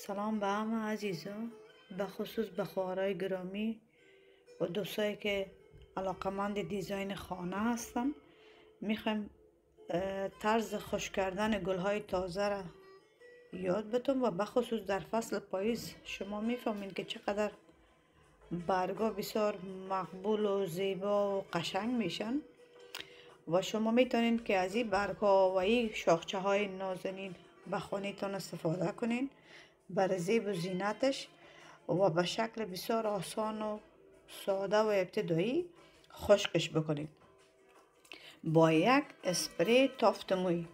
سلام به همه عزیزا، به خصوص به خواهرای گرامی و دوستایی که علاقمند دیزاین خانه هستن. میخوایم طرز خوش کردن گلهای تازه را یاد بتون و به خصوص در فصل پاییز شما میفهمین که چقدر برگا بسیار مقبول و زیبا و قشنگ میشن و شما میتونین که از این برگا و این شاخچه های نازنین به خانه‌تان استفاده کنین برای زیب و زینتش و به شکل بسیار آسان و ساده و ابتدایی خشکش بکنید با یک اسپری تافت موی.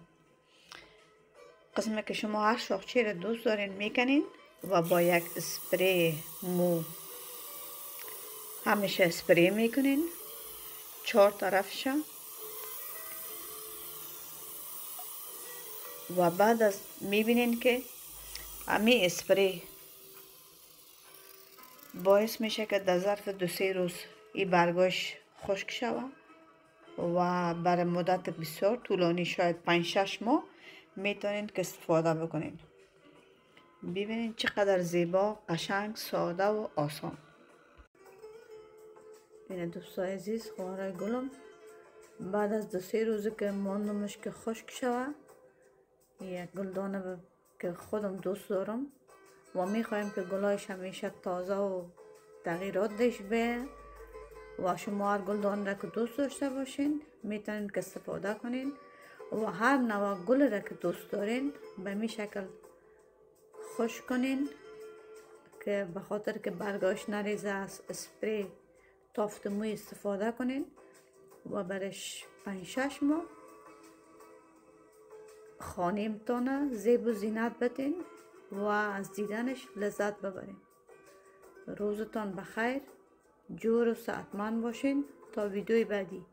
قسمه که شما هر شاخچه را دوست دارین میکنین و با یک اسپری مو همیشه اسپری میکنین 4 طرفش و بعد از میبینین که امی اسپری باعث میشه که در ظرف 2-3 روز این برگاش خشک شود و برای مدت بسیار طولانی شاید 5-6 ماه میتونید که استفاده بکنید. ببینید چقدر زیبا، قشنگ، ساده و آسان. این دوستای عزیز، خواهرای گلم بعد از 2-3 روز که ماندمش که خشک شود، یک گلدانه که خودم دوست دارم و میخوایم که گلایش همیشه تازه و تغییرات داشته به و شما هر گلدان را که دوست داشته باشین میتونین که استفاده کنین و هر نوع گل را که دوست دارین به می شکل خوش کنین که به خاطر که برگاش نریزه از اسپری تافت موی استفاده کنین و برش 5-6 ماه خانه امتانه زیب و زینت بدین و از دیدنش لذت ببرین. روزتان بخیر، جور و صحتمند باشین تا ویدیوی بعدی.